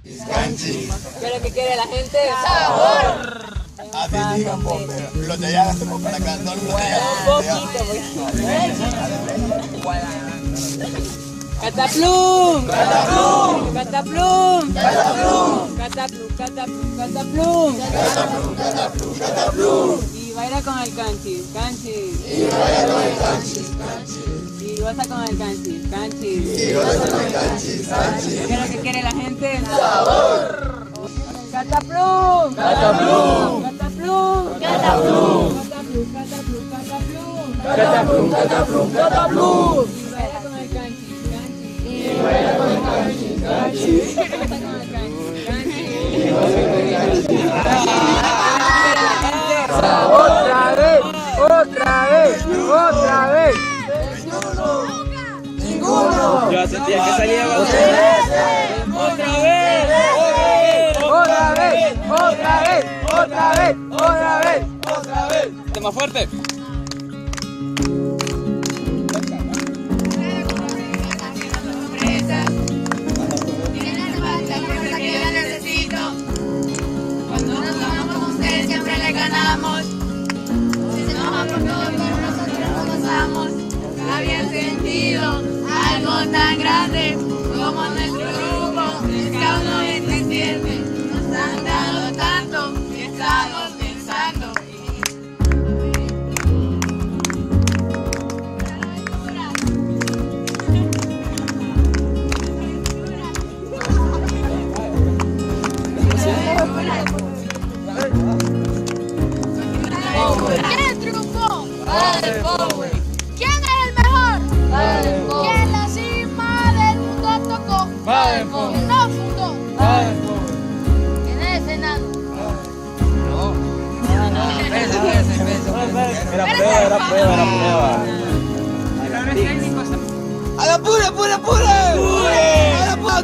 Canchi. ¿Qué es lo que quiere la gente? ¡Sabor! Así digan, bombe. Los de allá hacemos para acá. No, los de allá. Cataplum. Cataplum. Cataplum. Cataplum. Cataplum. Cataplum. Cataplum. Cataplum, cataplum, cataplum. Y baila con el canchi. Canchi. Y vaya con el canchi, canchi. Y goza con el canchi. Canchi. Y goza con el canchi, canchi. ¿Qué es lo que quiere la gente? ¡Sabor! Cataplum. Cataplum. Cataplum. Cataplum. Cataplum. Cataplum. Cataplum. Cataplum, cataplum, cataplum. Y baila con el canchi. Canchi. Y vaya con el canchi, canchi. Y goza con el canchi. Canchi. Y goza con el canchi, Otra vez, otra vez, otra vez. Ninguno. Yo sentía que salía Otra vez. otra vez, otra vez, otra vez, otra vez, otra vez, otra vez. Más fuerte. Cuando nos vamos con ustedes siempre le ganamos. Si se enojan por todo, pero nosotros nos gozamos. Había sentido algo tan grande como nuestro grupo. Es que aún no entiende. Nos han dado tanto que estamos pensando. ¿Quién triunfó? Padre Power. ¿Quién es el mejor? Padre Power. ¿Quién la cima del mundo tocó? Padre Power. ¿Quién no fundó? Padre Power. ¿Quién es ese enano? Era prueba, era prueba, era prueba. ¡A la pura, pura, pura! ¡A la pura!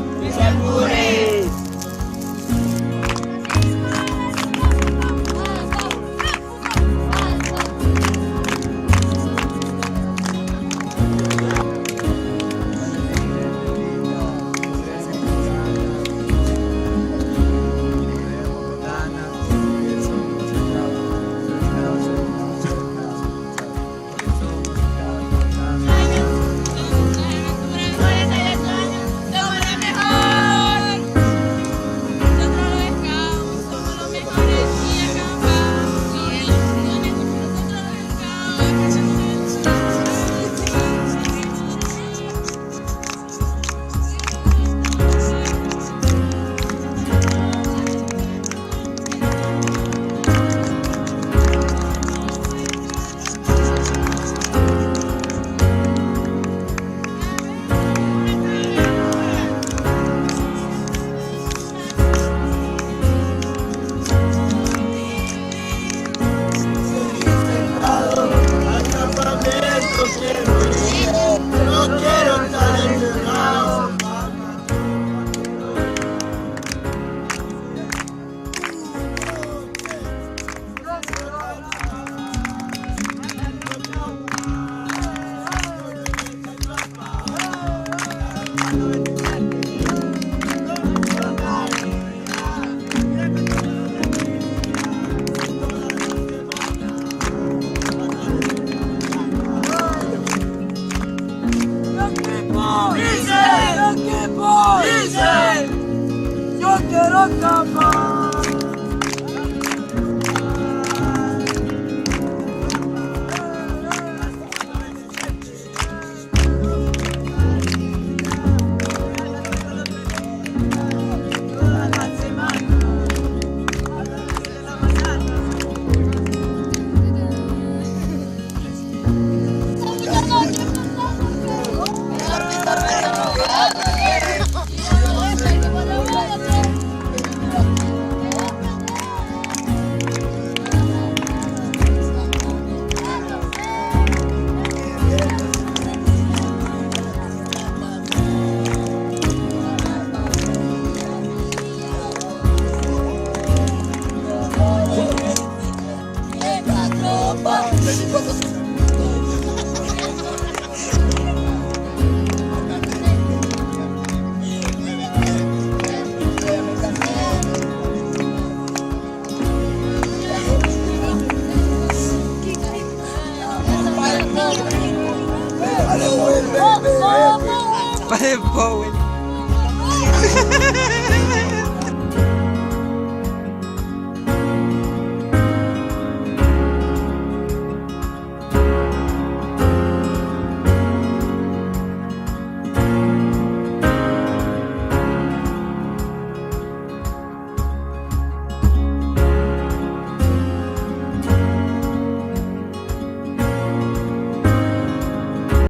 Baden Powell.